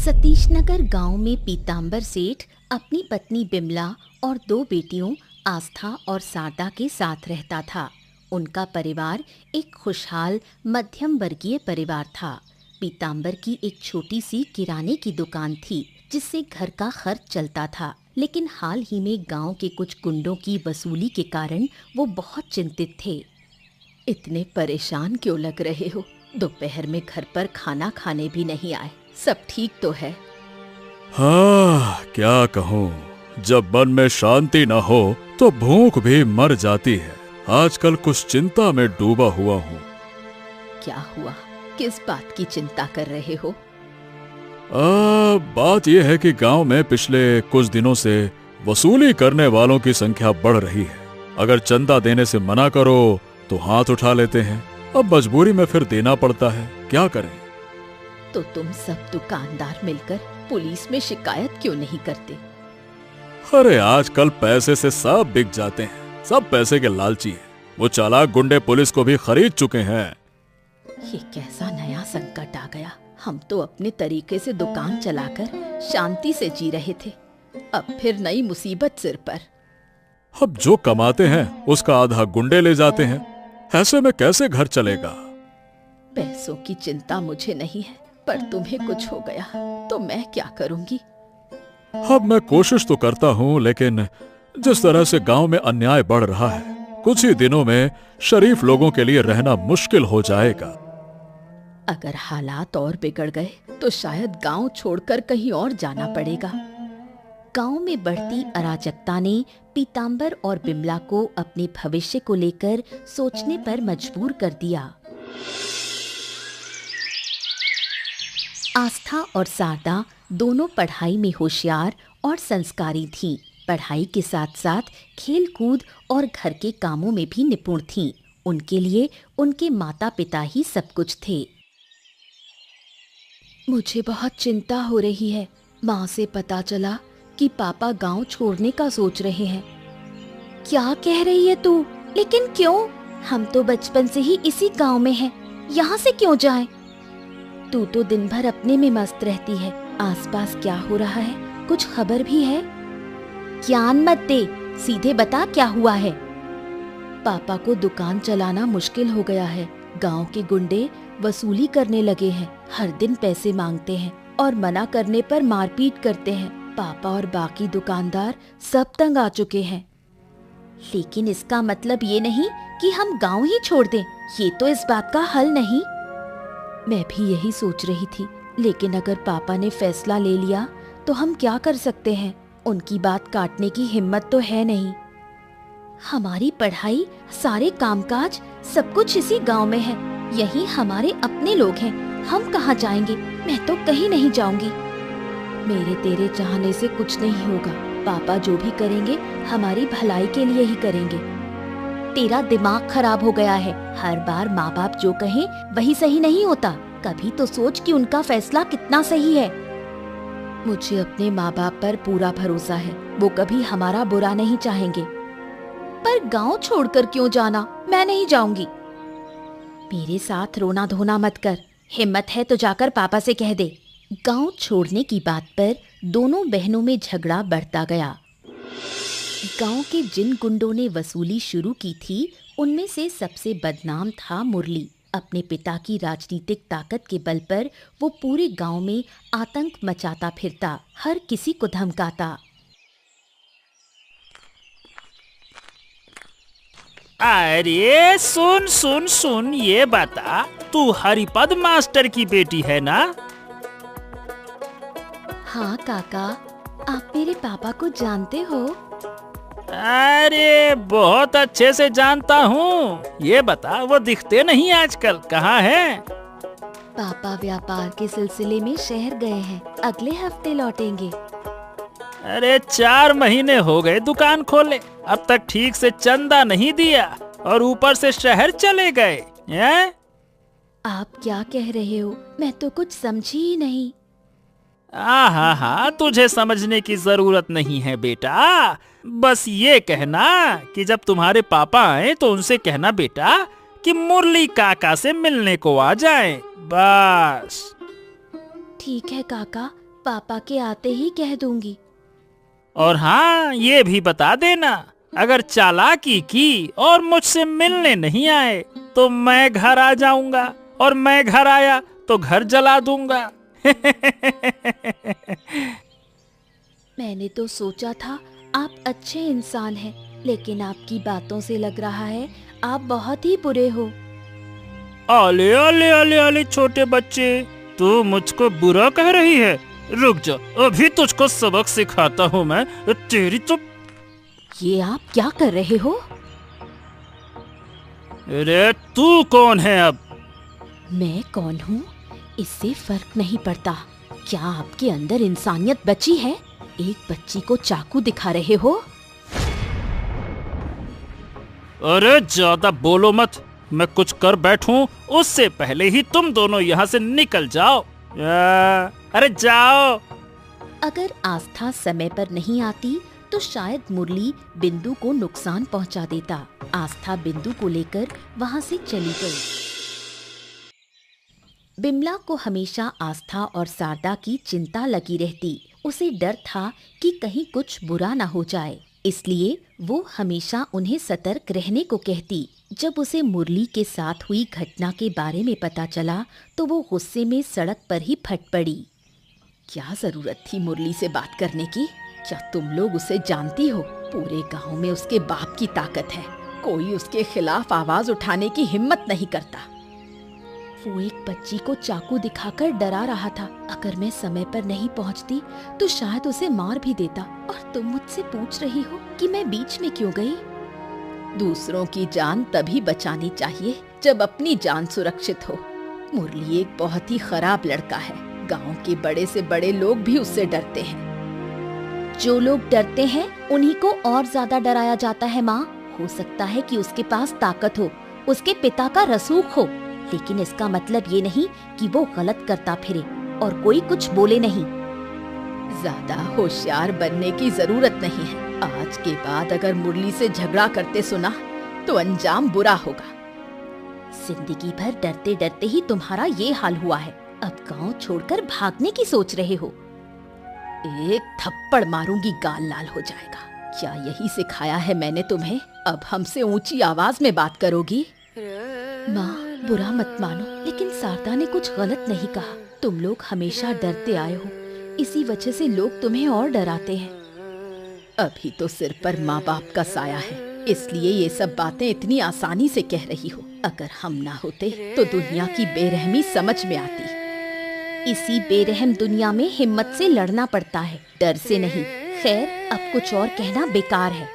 सतीशनगर गांव में पीतांबर सेठ अपनी पत्नी बिमला और दो बेटियों आस्था और शारदा के साथ रहता था। उनका परिवार एक खुशहाल मध्यम वर्गीय परिवार था। पीतांबर की एक छोटी सी किराने की दुकान थी जिससे घर का खर्च चलता था, लेकिन हाल ही में गांव के कुछ गुंडों की वसूली के कारण वो बहुत चिंतित थे। इतने परेशान क्यों लग रहे हो? दोपहर में घर पर खाना खाने भी नहीं आए। सब ठीक तो है? हाँ, क्या कहूँ, जब मन में शांति न हो तो भूख भी मर जाती है। आजकल कुछ चिंता में डूबा हुआ हूँ। क्या हुआ? किस बात की चिंता कर रहे हो? बात यह है कि गांव में पिछले कुछ दिनों से वसूली करने वालों की संख्या बढ़ रही है। अगर चंदा देने से मना करो तो हाथ उठा लेते हैं। अब मजबूरी में फिर देना पड़ता है, क्या करें? तो तुम सब दुकानदार मिलकर पुलिस में शिकायत क्यों नहीं करते? अरे आजकल पैसे से सब बिक जाते हैं, सब पैसे के लालची हैं। वो चालाक गुंडे पुलिस को भी खरीद चुके हैं। ये कैसा नया संकट आ गया? हम तो अपने तरीके से दुकान चलाकर शांति से जी रहे थे, अब फिर नई मुसीबत सिर पर। अब जो कमाते हैं उसका आधा गुंडे ले जाते हैं। ऐसे में कैसे घर चलेगा? पैसों की चिंता मुझे नहीं है, पर तुम्हें कुछ हो गया तो मैं क्या करूंगी? अब मैं कोशिश तो करता हूँ, लेकिन जिस तरह से गांव में अन्याय बढ़ रहा है, कुछ ही दिनों में शरीफ लोगों के लिए रहना मुश्किल हो जाएगा। अगर हालात और बिगड़ गए तो शायद गांव छोड़कर कहीं और जाना पड़ेगा। गांव में बढ़ती अराजकता ने पीतांबर और बिमला को अपने भविष्य को लेकर सोचने पर मजबूर कर दिया। आस्था और शारदा दोनों पढ़ाई में होशियार और संस्कारी थीं। पढ़ाई के साथ साथ खेल कूद और घर के कामों में भी निपुण थीं। उनके लिए उनके माता पिता ही सब कुछ थे। मुझे बहुत चिंता हो रही है। माँ से पता चला कि पापा गांव छोड़ने का सोच रहे हैं। क्या कह रही है तू? लेकिन क्यों? हम तो बचपन से ही इसी गांव में हैं। यहाँ से क्यों जाएं? तू तो दिन भर अपने में मस्त रहती है। आसपास क्या हो रहा है? कुछ खबर भी है? ज्ञान मत दे, सीधे बता क्या हुआ है। पापा को दुकान चलाना मुश्किल हो गया है। गांव के गुंडे वसूली करने लगे हैं। हर दिन पैसे मांगते हैं और मना करने पर मारपीट करते हैं। पापा और बाकी दुकानदार सब तंग आ चुके हैं। लेकिन इसका मतलब ये नहीं कि हम गांव ही छोड़ दें। ये तो इस बात का हल नहीं। मैं भी यही सोच रही थी, लेकिन अगर पापा ने फैसला ले लिया तो हम क्या कर सकते हैं? उनकी बात काटने की हिम्मत तो है नहीं। हमारी पढ़ाई, सारे कामकाज, सब कुछ इसी गांव में है। यही हमारे अपने लोग हैं। हम कहाँ जाएंगे? मैं तो कहीं नहीं जाऊंगी। मेरे तेरे चाहने से कुछ नहीं होगा। पापा जो भी करेंगे हमारी भलाई के लिए ही करेंगे। तेरा दिमाग खराब हो गया है। हर बार माँ बाप जो कहें वही सही नहीं होता। कभी तो सोच कि उनका फैसला कितना सही है। मुझे अपने माँ बाप पर पूरा भरोसा है। वो कभी हमारा बुरा नहीं चाहेंगे। पर गांव छोड़कर क्यों जाना? मैं नहीं जाऊंगी। मेरे साथ रोना धोना मत कर। हिम्मत है तो जाकर पापा से कह दे। गांव छोड़ने की बात पर दोनों बहनों में झगड़ा बढ़ता गया। गांव के जिन गुंडों ने वसूली शुरू की थी, उनमें से सबसे बदनाम था मुरली। अपने पिता की राजनीतिक ताकत के बल पर वो पूरे गांव में आतंक मचाता फिरता, हर किसी को धमकाता। अरे सुन सुन सुन, ये बता, तू हरिपद मास्टर की बेटी है ना? हाँ काका, आप मेरे पापा को जानते हो? अरे बहुत अच्छे से जानता हूँ। ये बता, वो दिखते नहीं आजकल, कहाँ है? पापा व्यापार के सिलसिले में शहर गए हैं। अगले हफ्ते लौटेंगे। अरे 4 महीने हो गए दुकान खोले, अब तक ठीक से चंदा नहीं दिया और ऊपर से शहर चले गए हैं? आप क्या कह रहे हो? मैं तो कुछ समझी ही नहीं। हाँ, तुझे समझने की जरूरत नहीं है बेटा। बस ये कहना कि जब तुम्हारे पापा आए तो उनसे कहना बेटा कि मुरली काका से मिलने को आ जाएं, बस। ठीक है काका, पापा के आते ही कह दूंगी। और हाँ, ये भी बता देना, अगर चालाकी की और मुझसे मिलने नहीं आए तो मैं घर आ जाऊंगा, और मैं घर आया तो घर जला दूंगा। मैंने तो सोचा था आप अच्छे इंसान हैं, लेकिन आपकी बातों से लग रहा है आप बहुत ही बुरे हो। आले आले आले आले छोटे बच्चे, तू मुझको बुरा कह रही है? रुक जा, अभी तुझको सबक सिखाता हूँ मैं। तेरी तो ये आप क्या कर रहे हो? अरे तू कौन है अब? मैं कौन हूँ इससे फर्क नहीं पड़ता। क्या आपके अंदर इंसानियत बची है? एक बच्ची को चाकू दिखा रहे हो? अरे ज्यादा बोलो मत, मैं कुछ कर बैठूं उससे पहले ही तुम दोनों यहाँ से निकल जाओ। अरे जाओ। अगर आस्था समय पर नहीं आती तो शायद मुरली बिंदु को नुकसान पहुंचा देता। आस्था बिंदु को लेकर वहां से चली गई। बिमला को हमेशा आस्था और शारदा की चिंता लगी रहती। उसे डर था कि कहीं कुछ बुरा न हो जाए, इसलिए वो हमेशा उन्हें सतर्क रहने को कहती। जब उसे मुरली के साथ हुई घटना के बारे में पता चला तो वो गुस्से में सड़क पर ही फट पड़ी। क्या जरूरत थी मुरली से बात करने की? क्या तुम लोग उसे जानती हो? पूरे गांव में उसके बाप की ताकत है, कोई उसके खिलाफ आवाज उठाने की हिम्मत नहीं करता। वो एक बच्ची को चाकू दिखाकर डरा रहा था। अगर मैं समय पर नहीं पहुंचती तो शायद उसे मार भी देता। और तुम मुझसे पूछ रही हो कि मैं बीच में क्यों गई? दूसरों की जान तभी बचानी चाहिए जब अपनी जान सुरक्षित हो। मुरली एक बहुत ही खराब लड़का है। गांव के बड़े से बड़े लोग भी उससे डरते हैं। जो लोग डरते हैं उन्हीं को और ज्यादा डराया जाता है माँ। हो सकता है कि उसके पास ताकत हो, उसके पिता का रसूख हो, लेकिन इसका मतलब ये नहीं कि वो गलत करता फिरे और कोई कुछ बोले नहीं। ज्यादा होशियार बनने की जरूरत नहीं है। आज के बाद अगर मुरली से झगड़ा करते सुना तो अंजाम बुरा होगा। जिंदगी भर डरते डरते ही तुम्हारा ये हाल हुआ है। अब गांव छोड़कर भागने की सोच रहे हो। एक थप्पड़ मारूंगी, गाल लाल हो जाएगा। क्या यही सिखाया है मैंने तुम्हें? अब हमसे ऊंची आवाज में बात करोगी? माँ, बुरा मत मानो, लेकिन शारदा ने कुछ गलत नहीं कहा। तुम लोग हमेशा डरते आए हो, इसी वजह से लोग तुम्हें और डराते हैं। अभी तो सिर पर माँ बाप का साया है, इसलिए ये सब बातें इतनी आसानी से कह रही हो। अगर हम ना होते तो दुनिया की बेरहमी समझ में आती। इसी बेरहम दुनिया में हिम्मत से लड़ना पड़ता है, डर से नहीं। खैर, अब कुछ और कहना बेकार है।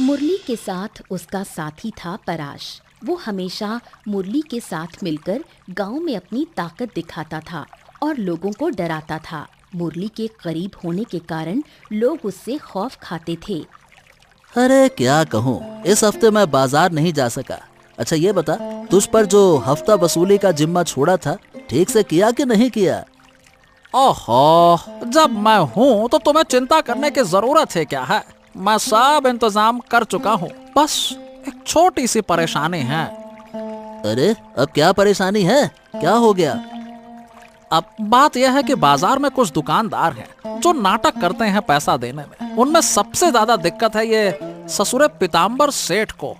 मुरली के साथ उसका साथी था पराश। वो हमेशा मुरली के साथ मिलकर गांव में अपनी ताकत दिखाता था और लोगों को डराता था। मुरली के करीब होने के कारण लोग उससे खौफ खाते थे। अरे क्या कहूँ, इस हफ्ते मैं बाजार नहीं जा सका। अच्छा ये बता, तुझ पर जो हफ्ता वसूली का जिम्मा छोड़ा था, ठीक से किया कि नहीं किया? ओहो, जब मैं हूँ तो तुम्हें चिंता करने की जरूरत है क्या है? मैं सब इंतजाम कर चुका हूँ, बस एक छोटी सी परेशानी है। अरे अब क्या परेशानी है? क्या हो गया? अब बात यह है कि बाजार में कुछ दुकानदार हैं जो नाटक करते हैं पैसा देने में। उनमें सबसे ज्यादा दिक्कत है ये ससुरे पीताम्बर सेठ को।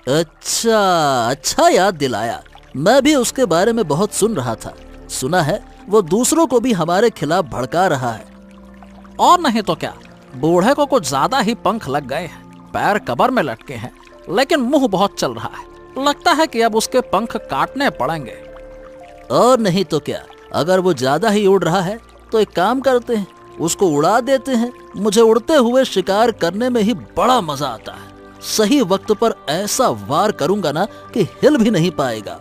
अच्छा याद दिलाया। मैं भी उसके बारे में बहुत सुन रहा था। सुना है वो दूसरों को भी हमारे खिलाफ भड़का रहा है। और नहीं तो क्या, बूढ़े को कुछ ज्यादा ही पंख लग गए हैं। पैर कबर में लटके हैं, लेकिन मुंह बहुत चल रहा है। लगता है कि अब उसके पंख काटने पड़ेंगे। और नहीं तो क्या, अगर वो ज्यादा ही उड़ रहा है तो एक काम करते हैं, उसको उड़ा देते हैं। मुझे उड़ते हुए शिकार करने में ही बड़ा मजा आता है। सही वक्त पर ऐसा वार करूंगा ना कि हिल भी नहीं पाएगा।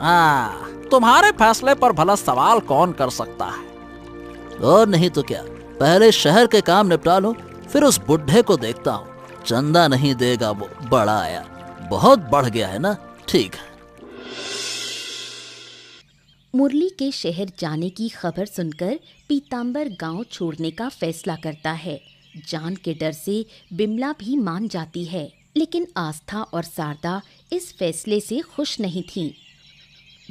हाँ, तुम्हारे फैसले पर भला सवाल कौन कर सकता है। और नहीं तो क्या, पहले शहर के काम निपटा लो, फिर उस बुढ़े को देखता हूँ। चंदा नहीं देगा वो, बड़ा आया, बहुत बढ़ गया है ना। ठीक है। मुरली के शहर जाने की खबर सुनकर पीताम्बर गांव छोड़ने का फैसला करता है। जान के डर से बिमला भी मान जाती है, लेकिन आस्था और शारदा इस फैसले से खुश नहीं थीं।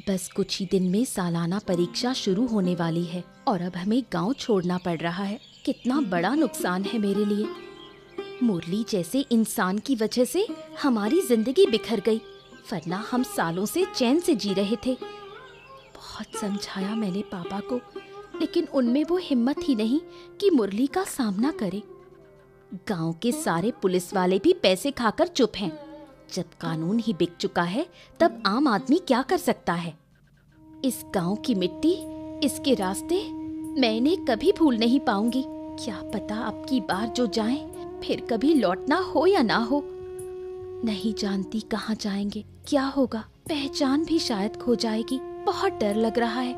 बस कुछ ही दिन में सालाना परीक्षा शुरू होने वाली है और अब हमें गांव छोड़ना पड़ रहा है। कितना बड़ा नुकसान है मेरे लिए। मुरली जैसे इंसान की वजह से हमारी जिंदगी बिखर गई, वरना हम सालों से चैन से जी रहे थे। बहुत समझाया मैंने पापा को, लेकिन उनमें वो हिम्मत ही नहीं कि मुरली का सामना करे। गांव के सारे पुलिस वाले भी पैसे खाकर चुप हैं। जब कानून ही बिक चुका है, तब आम आदमी क्या कर सकता है। इस गांव की मिट्टी, इसके रास्ते मैं इन्हें कभी भूल नहीं पाऊंगी। क्या पता अब की बार जो जाएं, फिर कभी लौटना हो या ना हो। नहीं जानती कहाँ जाएंगे, क्या होगा। पहचान भी शायद खो जाएगी। बहुत डर लग रहा है।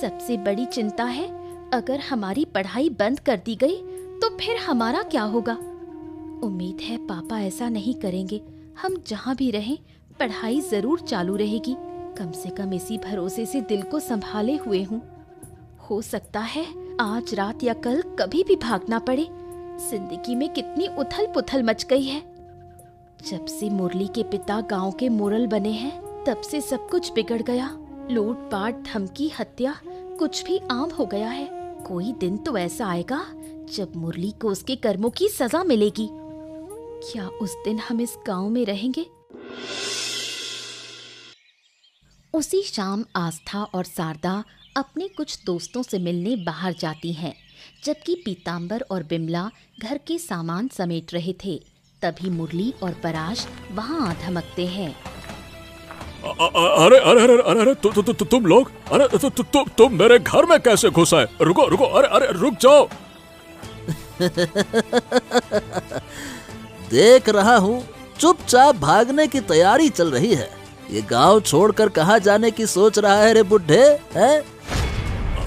सबसे बड़ी चिंता है, अगर हमारी पढ़ाई बंद कर दी गई तो फिर हमारा क्या होगा। उम्मीद है पापा ऐसा नहीं करेंगे। हम जहाँ भी रहें, पढ़ाई जरूर चालू रहेगी। कम से कम इसी भरोसे से दिल को संभाले हुए हूँ। हो सकता है आज रात या कल कभी भी भागना पड़े। जिंदगी में कितनी उथल पुथल मच गई है। जब से मुरली के पिता गांव के मोरल बने हैं, तब से सब कुछ बिगड़ गया। लूट पाट, धमकी, हत्या, कुछ भी आम हो गया है। कोई दिन तो ऐसा आएगा जब मुरली को उसके कर्मों की सजा मिलेगी। क्या उस दिन हम इस गांव में रहेंगे? उसी शाम आस्था और शारदा अपने कुछ दोस्तों से मिलने बाहर जाती हैं, जबकि पीतांबर और बिमला घर के सामान समेट रहे थे। तभी मुरली और पराश वहां आ धमकते हैं। अरे अरे अरे अरे अरे तुम लोग, अरे तुम मेरे घर में कैसे घुस आए? रुको रुको, अरे अरे रुक जाओ। देख रहा हूँ चुपचाप भागने की तैयारी चल रही है। ये गांव छोड़कर कहाँ जाने की सोच रहा है रे बुड्ढे? है?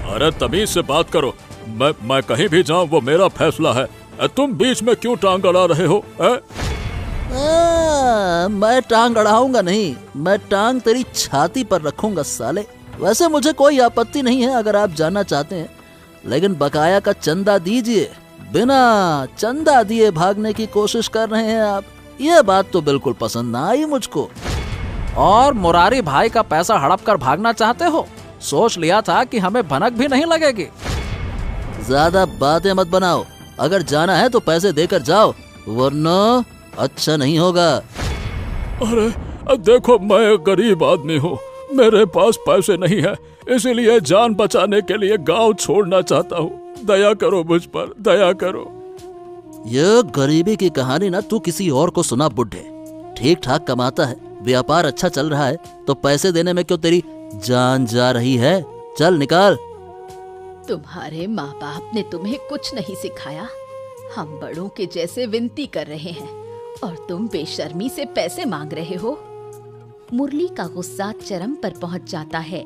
अरे तमीज से बात करो। मैं कहीं भी जाऊं वो मेरा फैसला है। तुम बीच में क्यों टांग अड़ा रहे हो? मैं टांग अड़ाऊंगा नहीं, मैं टांग तेरी छाती पर रखूंगा साले। वैसे मुझे कोई आपत्ति नहीं है अगर आप जाना चाहते हैं, लेकिन बकाया का चंदा दीजिए। बिना चंदा दिए भागने की कोशिश कर रहे हैं आप। ये बात तो बिल्कुल पसंद ना आई मुझको। और मुरारी भाई का पैसा हड़प कर भागना चाहते हो? सोच लिया था कि हमें भनक भी नहीं लगेगी। ज्यादा बातें मत बनाओ। अगर जाना है तो पैसे देकर जाओ, वरना अच्छा नहीं होगा। अरे देखो, मैं गरीब आदमी हूँ, मेरे पास पैसे नहीं है, इसीलिए जान बचाने के लिए गांव छोड़ना चाहता हूँ। दया करो मुझ पर, दया करो। ये गरीबी की कहानी ना तू किसी और को सुना बुड्ढे। ठीक ठाक कमाता है, व्यापार अच्छा चल रहा है, तो पैसे देने में क्यों तेरी जान जा रही है? चल निकाल। तुम्हारे माँ बाप ने तुम्हें कुछ नहीं सिखाया। हम बड़ों के जैसे विनती कर रहे हैं और तुम बेशर्मी से पैसे मांग रहे हो। मुरली का गुस्सा चरम पर पहुंच जाता है।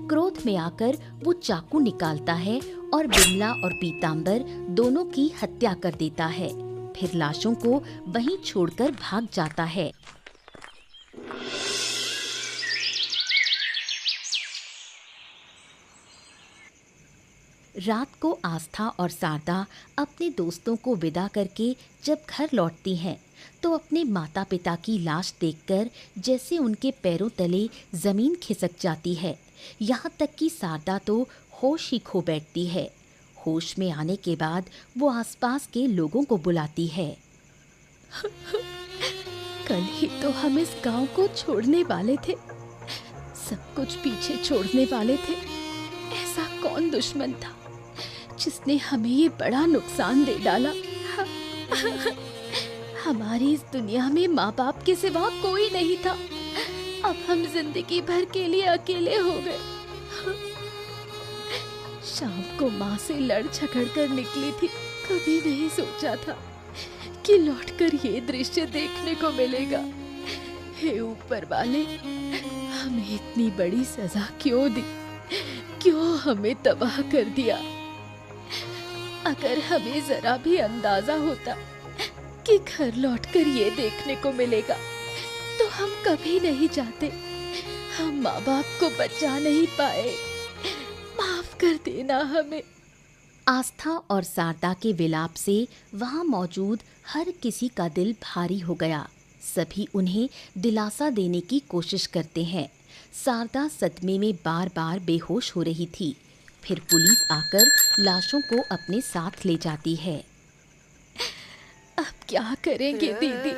क्रोध में आकर वो चाकू निकालता है और बिमला और पीतांबर दोनों की हत्या कर देता है। फिर लाशों को वहीं छोड़कर भाग जाता है। रात को आस्था और शारदा अपने दोस्तों को विदा करके जब घर लौटती हैं, तो अपने माता पिता की लाश देखकर जैसे उनके पैरों तले जमीन खिसक जाती है। यहाँ तक कि शारदा तो होश ही खो बैठती है। होश में आने के बाद वो आसपास के लोगों को बुलाती है। कल ही तो हम इस गांव को छोड़ने वाले थे, सब कुछ पीछे छोड़ने वाले थे। ऐसा कौन दुश्मन था जिसने हमें ये बड़ा नुकसान दे डाला? हमारी इस दुनिया में माँ बाप के सिवा कोई नहीं था। अब हम जिंदगी भर के लिए अकेले हो गए। शाम को माँ से लड़ झगड़ कर निकली थी। कभी नहीं सोचा था कि लौटकर ये दृश्य देखने को मिलेगा। हे ऊपर वाले, हमें इतनी बड़ी सजा क्यों दी? क्यों हमें तबाह कर दिया? अगर हमें जरा भी अंदाजा होता कि घर लौटकर ये देखने को मिलेगा, तो हम कभी नहीं जाते। हम माँ बाप को बचा नहीं पाए। माफ कर देना हमें। आस्था और शारदा के विलाप से वहाँ मौजूद हर किसी का दिल भारी हो गया। सभी उन्हें दिलासा देने की कोशिश करते हैं, शारदा सदमे में बार बार बेहोश हो रही थी। फिर पुलिस आकर लाशों को अपने साथ ले जाती है। अब क्या करेंगे दीदी,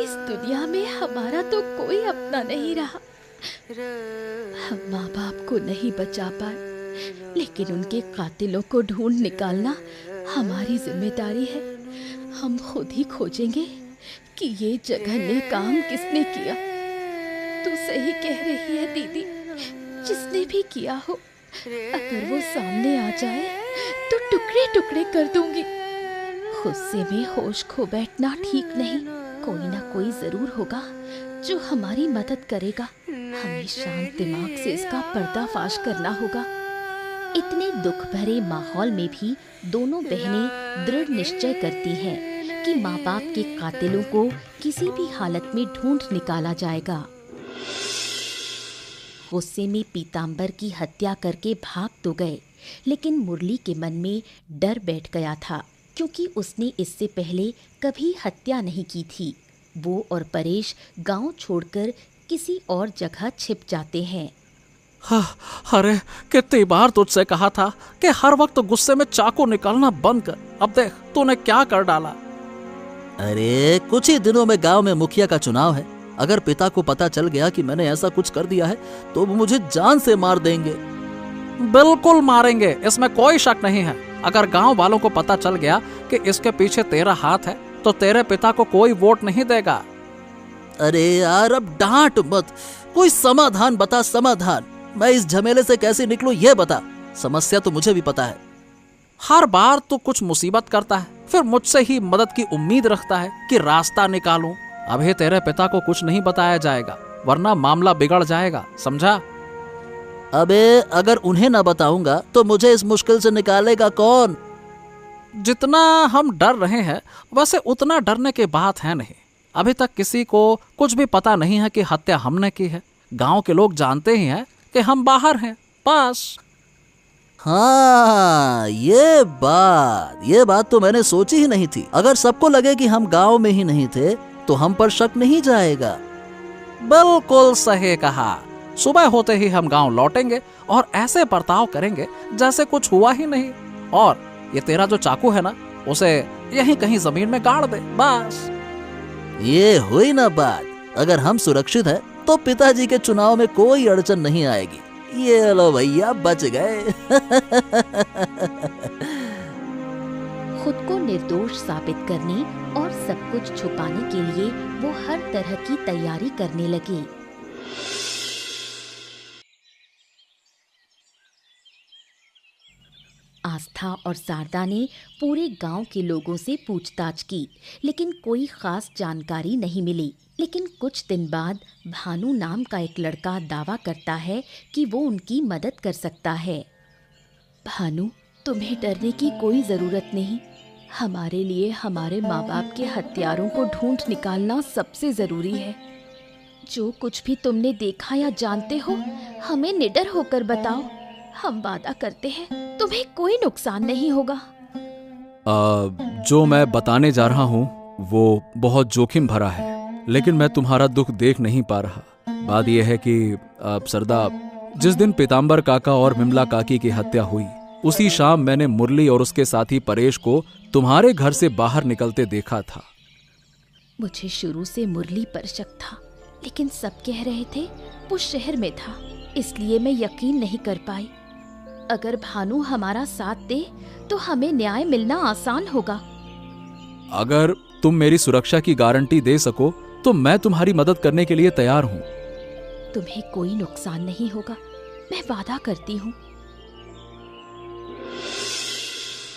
इस दुनिया में हमारा तो कोई अपना नहीं रहा। हम माँ बाप को नहीं बचा पाए, लेकिन उनके कातिलों को ढूंढ निकालना हमारी जिम्मेदारी है। हम खुद ही खोजेंगे कि ये जघन्य काम किसने किया। तू सही कह रही है दीदी, जिसने भी किया हो, अगर वो सामने आ जाए तो टुकड़े टुकड़े कर दूंगी। गुस्से में होश खो बैठना ठीक नहीं। कोई ना कोई जरूर होगा जो हमारी मदद करेगा। हमें शांत दिमाग से इसका पर्दाफाश करना होगा। इतने दुख भरे माहौल में भी दोनों बहनें दृढ़ निश्चय करती हैं कि माँ बाप के कातिलों को किसी भी हालत में ढूंढ निकाला जाएगा। गुस्से में पीतांबर की हत्या करके भाग तो गए, लेकिन मुरली के मन में डर बैठ गया था, क्योंकि उसने इससे पहले कभी हत्या नहीं की थी। वो और परेश गांव छोड़कर किसी और जगह छिप जाते हैं। अरे कितनी बार तुझसे कहा था कि हर वक्त गुस्से में चाकू निकालना बंद कर। अब देख तूने क्या कर डाला। अरे कुछ ही दिनों में गांव में मुखिया का चुनाव है। अगर पिता को पता चल गया कि मैंने ऐसा कुछ कर दिया है तो वो मुझे जान से मार देंगे। बिल्कुल मारेंगे, इसमें कोई शक नहीं है। अगर गांव वालों को पता चल गया कि इसके पीछे तेरा हाथ है तो तेरे पिता को कोई वोट नहीं देगा। अरे यार अब डांट मत, कोई समाधान बता, समाधान। मैं इस झमेले से कैसे निकलूं ये बता। समस्या तो मुझे भी पता है। हर बार तो कुछ मुसीबत करता है, फिर मुझसे ही मदद की उम्मीद रखता है कि रास्ता निकालूं। अभी तेरे पिता को कुछ नहीं बताया जाएगा, वरना मामला बिगड़ जाएगा, समझा? अबे अगर उन्हें ना बताऊंगा तो मुझे इस मुश्किल से निकालेगा कौन? जितना हम डर रहे हैं वैसे उतना डरने की बात है नहीं। अभी तक किसी को कुछ भी पता नहीं है कि हत्या हमने की है। गांव के लोग जानते ही हैं कि हम बाहर हैं, बस। हाँ ये बात तो मैंने सोची ही नहीं थी। अगर सबको लगे कि हम गांव में ही नहीं थे तो हम पर शक नहीं जाएगा। बिल्कुल सही कहा। सुबह होते ही हम गांव लौटेंगे और ऐसे बर्ताव करेंगे जैसे कुछ हुआ ही नहीं। और ये तेरा जो चाकू है ना, उसे यहीं कहीं जमीन में गाड़ दे, बस। ये हुई ना बात। अगर हम सुरक्षित हैं तो पिताजी के चुनाव में कोई अड़चन नहीं आएगी। ये लो भैया, बच गए। खुद को निर्दोष साबित करने और सब कुछ छुपाने के लिए वो हर तरह की तैयारी करने लगे। आस्था और शारदा ने पूरे गांव के लोगों से पूछताछ की, लेकिन कोई खास जानकारी नहीं मिली। लेकिन कुछ दिन बाद भानु नाम का एक लड़का दावा करता है कि वो उनकी मदद कर सकता है। भानु, तुम्हें डरने की कोई ज़रूरत नहीं। हमारे लिए हमारे माँ बाप के हत्यारों को ढूंढ निकालना सबसे ज़रूरी है। जो कुछ भी तुमने देखा या जानते हो, हमें निडर होकर बताओ। हम वादा करते हैं तुम्हें कोई नुकसान नहीं होगा। जो मैं बताने जा रहा हूँ वो बहुत जोखिम भरा है, लेकिन मैं तुम्हारा दुख देख नहीं पा रहा। बात यह है कि सरदा, जिस दिन पीतांबर काका और मिमला काकी की हत्या हुई, उसी शाम मैंने मुरली और उसके साथी परेश को तुम्हारे घर से बाहर निकलते देखा था। मुझे शुरू से मुरली पर शक था, लेकिन सब कह रहे थे वो शहर में था, इसलिए मैं यकीन नहीं कर पाई। अगर भानु हमारा साथ दे तो हमें न्याय मिलना आसान होगा। अगर तुम मेरी सुरक्षा की गारंटी दे सको तो मैं तुम्हारी मदद करने के लिए तैयार हूँ। तुम्हें कोई नुकसान नहीं होगा, मैं वादा करती हूँ।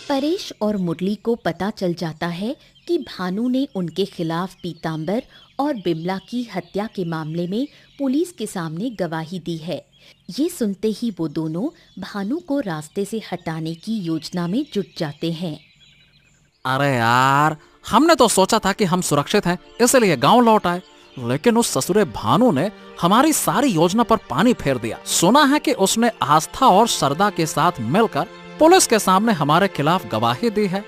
परेश और मुरली को पता चल जाता है कि भानु ने उनके खिलाफ पीतांबर और बिमला की हत्या के मामले में पुलिस के सामने गवाही दी है। ये सुनते ही वो दोनों भानु को रास्ते से हटाने की योजना में जुट जाते हैं। अरे यार, हमने तो सोचा था कि हम सुरक्षित हैं, इसलिए गांव लौट आए, लेकिन उस ससुरे भानु ने हमारी सारी योजना पर पानी फेर दिया। सुना है कि उसने आस्था और सरदा के साथ मिलकर पुलिस के सामने हमारे खिलाफ गवाही दी है।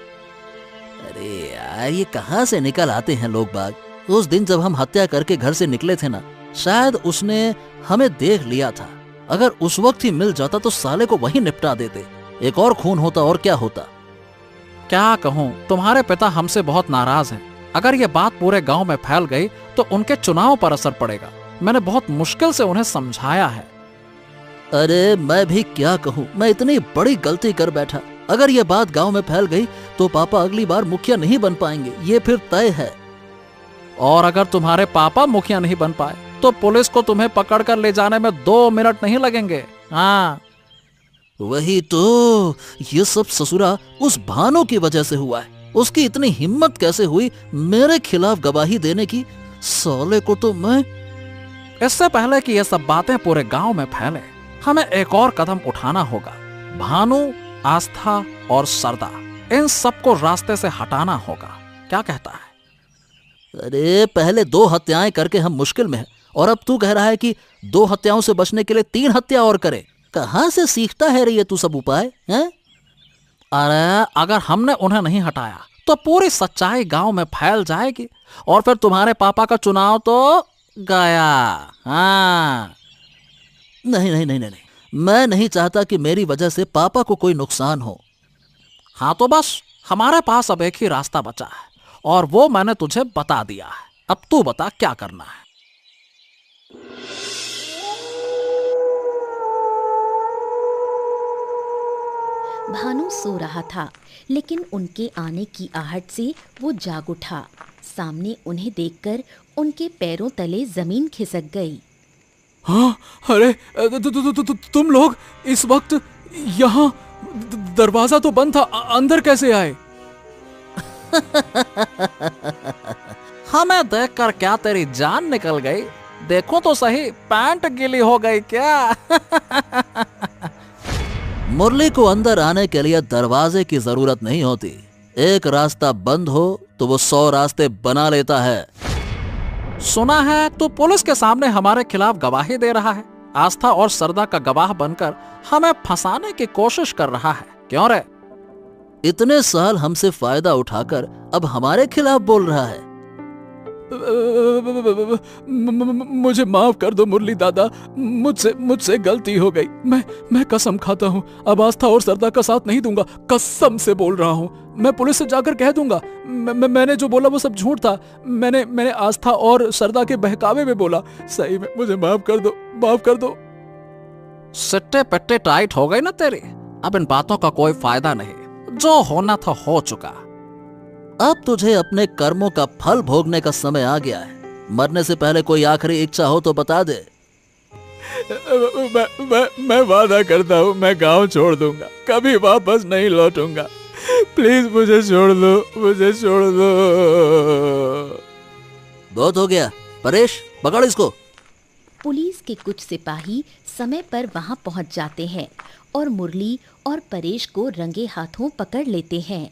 अरे यार, ये कहाँ से निकल आते हैं लोग बाग। उस दिन जब हम हत्या करके घर से निकले थे ना, शायद उसने हमें देख लिया था। अगर उस वक्त ही मिल जाता तो साले को वहीं निपटा देते। एक और खून होता और क्या होता। क्या कहूँ, तुम्हारे पिता हमसे बहुत नाराज हैं। अगर ये बात पूरे गांव में फैल गई तो उनके चुनाव पर असर पड़ेगा। मैंने बहुत मुश्किल से उन्हें समझाया है। अरे मैं भी क्या कहूँ, मैं इतनी बड़ी गलती कर बैठा। अगर ये बात गांव में फैल गई तो पापा अगली बार मुखिया नहीं बन पाएंगे, ये फिर तय है। और अगर तुम्हारे पापा मुखिया नहीं बन पाए तो पुलिस को तुम्हें पकड़कर ले जाने में 2 मिनट नहीं लगेंगे। हाँ, वही तो, ये सब ससुरा उस भानु की वजह से हुआ है। उसकी इतनी हिम्मत कैसे हुई मेरे खिलाफ गवाही देने की। साले को तो मैं। इससे पहले कि ये सब बातें पूरे गांव में फैले, हमें एक और कदम उठाना होगा। भानु, आस्था और सरदा, इन सबको रास्ते से हटाना होगा। क्या कहता है? अरे पहले 2 हत्याएं करके हम मुश्किल में हैं और अब तू कह रहा है कि 2 हत्याओं से बचने के लिए 3 हत्या और करे। कहां से सीखता है रे ये तू सब उपाय हैं? अरे अगर हमने उन्हें नहीं हटाया तो पूरी सच्चाई गांव में फैल जाएगी और फिर तुम्हारे पापा का चुनाव तो गया। हाँ, नहीं नहीं नहीं नहीं नहीं, मैं नहीं चाहता कि मेरी वजह से पापा को कोई नुकसान हो। हाँ तो बस हमारे पास अब एक ही रास्ता बचा है और वो मैंने तुझे बता दिया है। अब तू बता क्या करना है। भानु सो रहा था, लेकिन उनके आने की आहट से वो जाग उठा। सामने उन्हें देखकर उनके पैरों तले जमीन खिसक गई। हाँ, अरे तुम लोग इस वक्त यहाँ? दरवाजा तो बंद था, अंदर कैसे आए? हमें देखकर क्या तेरी जान निकल गई? देखो तो सही, पैंट गीली हो गई क्या? मुरली को अंदर आने के लिए दरवाजे की जरूरत नहीं होती। एक रास्ता बंद हो तो वो 100 रास्ते बना लेता है। सुना है तो पुलिस के सामने हमारे खिलाफ गवाही दे रहा है। आस्था और सरदा का गवाह बनकर हमें फंसाने की कोशिश कर रहा है। क्यों रे? इतने साल हमसे फायदा उठाकर अब हमारे खिलाफ बोल रहा है। मुझे माफ कर दो मुरली दादा, मुझसे गलती हो गई। मैं कसम खाता हूँ अब आस्था और सरदा का साथ नहीं दूंगा। कसम से बोल रहा हूँ, मैं पुलिस से जाकर कह दूंगा मैंने जो बोला वो सब झूठ था। मैंने आस्था और सरदा के बहकावे में बोला। सही में मुझे माफ कर दो, माफ कर दो। सिट्टे पट्टे टाइट हो गए ना तेरे। अब इन बातों का कोई फायदा नहीं, जो होना था हो चुका। अब तुझे अपने कर्मों का फल भोगने का समय आ गया है। मरने से पहले कोई आखिरी इच्छा हो तो बता दे। मैं वादा करता हूँ मैं गांव छोड़ दूंगा, कभी वापस नहीं लौटूंगा। प्लीज मुझे छोड़ दो, मुझे छोड़ दो। बहुत हो गया, परेश पकड़ इसको। पुलिस के कुछ सिपाही समय पर वहां पहुंच जाते हैं और मुरली और परेश को रंगे हाथों पकड़ लेते हैं।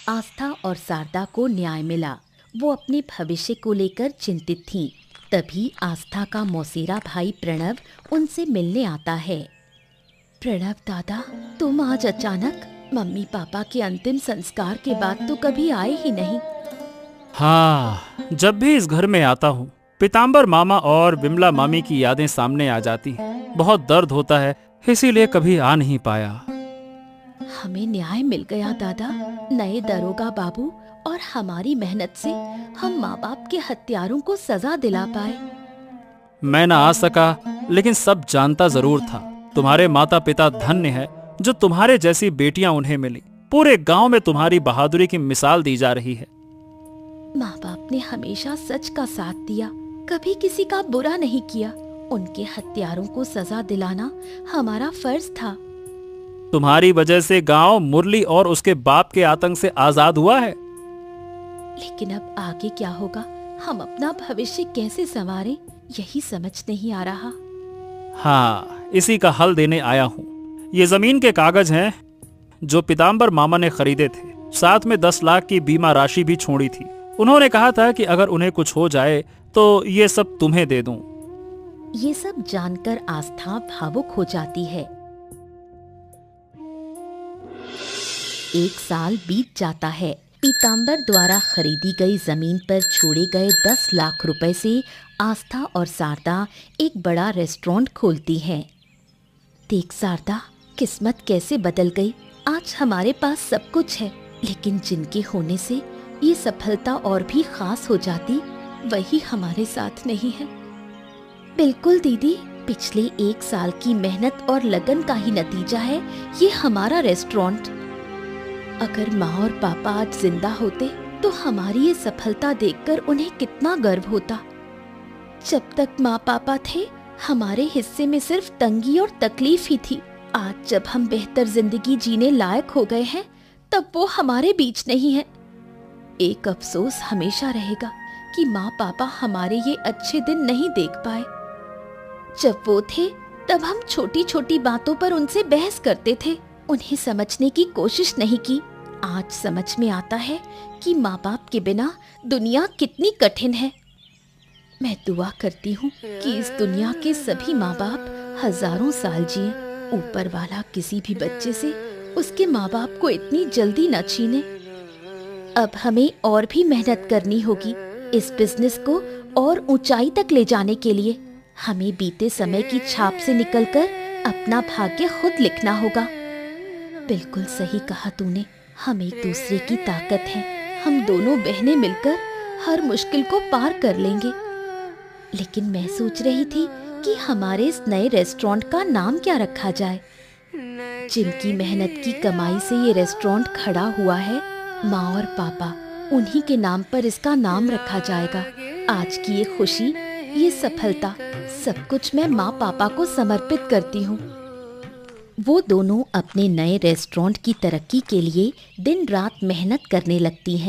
आस्था और शारदा को न्याय मिला। वो अपने भविष्य को लेकर चिंतित थीं। तभी आस्था का मौसेरा भाई प्रणव उनसे मिलने आता है। प्रणव दादा, तुम आज अचानक? मम्मी पापा के अंतिम संस्कार के बाद तो कभी आए ही नहीं। हाँ, जब भी इस घर में आता हूँ पीताम्बर मामा और विमला मामी की यादें सामने आ जाती हैं। बहुत दर्द होता है, इसीलिए कभी आ नहीं पाया। हमें न्याय मिल गया दादा। नए दरोगा बाबू और हमारी मेहनत से हम माँ बाप के हत्यारों को सजा दिला पाए। मैं ना आ सका, लेकिन सब जानता जरूर था। तुम्हारे माता पिता धन्य है जो तुम्हारे जैसी बेटियां उन्हें मिली। पूरे गांव में तुम्हारी बहादुरी की मिसाल दी जा रही है। माँ बाप ने हमेशा सच का साथ दिया, कभी किसी का बुरा नहीं किया। उनके हत्यारों को सजा दिलाना हमारा फर्ज था। तुम्हारी वजह से गांव मुरली और उसके बाप के आतंक से आजाद हुआ है। लेकिन अब आगे क्या होगा? हम अपना भविष्य कैसे संवारें, यही समझ नहीं आ रहा। हाँ, इसी का हल देने आया हूँ। ये जमीन के कागज हैं जो पीताम्बर मामा ने खरीदे थे। साथ में 10 लाख की बीमा राशि भी छोड़ी थी। उन्होंने कहा था कि अगर उन्हें कुछ हो जाए तो ये सब तुम्हें दे दूं। ये सब जानकर आस्था भावुक हो जाती है। 1 साल बीत जाता है। पीताम्बर द्वारा खरीदी गई जमीन पर छोड़े गए 10 लाख रुपए से आस्था और शारदा एक बड़ा रेस्टोरेंट खोलती हैं। देख शारदा, किस्मत कैसे बदल गई। आज हमारे पास सब कुछ है, लेकिन जिनके होने से ये सफलता और भी खास हो जाती, वही हमारे साथ नहीं है। बिल्कुल दीदी, पिछले 1 साल की मेहनत और लगन का ही नतीजा है ये हमारा रेस्टोरेंट। अगर माँ और पापा आज जिंदा होते तो हमारी ये सफलता देखकर उन्हें कितना गर्व होता। जब तक माँ पापा थे, हमारे हिस्से में सिर्फ तंगी और तकलीफ ही थी। आज जब हम बेहतर जिंदगी जीने लायक हो गए हैं, तब वो हमारे बीच नहीं है। एक अफसोस हमेशा रहेगा कि माँ पापा हमारे ये अच्छे दिन नहीं देख पाए। जब वो थे, तब हम छोटी छोटी बातों पर उनसे बहस करते थे, उन्हें समझने की कोशिश नहीं की। आज समझ में आता है कि माँ बाप के बिना दुनिया कितनी कठिन है। मैं दुआ करती हूँ कि इस दुनिया के सभी माँ बाप हजारों साल जिए। ऊपर वाला किसी भी बच्चे से उसके माँ बाप को इतनी जल्दी न छीने। अब हमें और भी मेहनत करनी होगी इस बिजनेस को और ऊंचाई तक ले जाने के लिए। हमें बीते समय की छाप से निकलकर अपना भाग्य खुद लिखना होगा। बिल्कुल सही कहा तूने, हम एक दूसरे की ताकत हैं। हम दोनों बहनें मिलकर हर मुश्किल को पार कर लेंगे। लेकिन मैं सोच रही थी कि हमारे इस नए रेस्टोरेंट का नाम क्या रखा जाए। जिनकी मेहनत की कमाई से ये रेस्टोरेंट खड़ा हुआ है, माँ और पापा, उन्हीं के नाम पर इसका नाम रखा जाएगा। आज की ये खुशी, ये सफलता, सब कुछ मैं माँ पापा को समर्पित करती हूँ। वो दोनों अपने नए रेस्टोरेंट की तरक्की के लिए दिन रात मेहनत करने लगती हैं।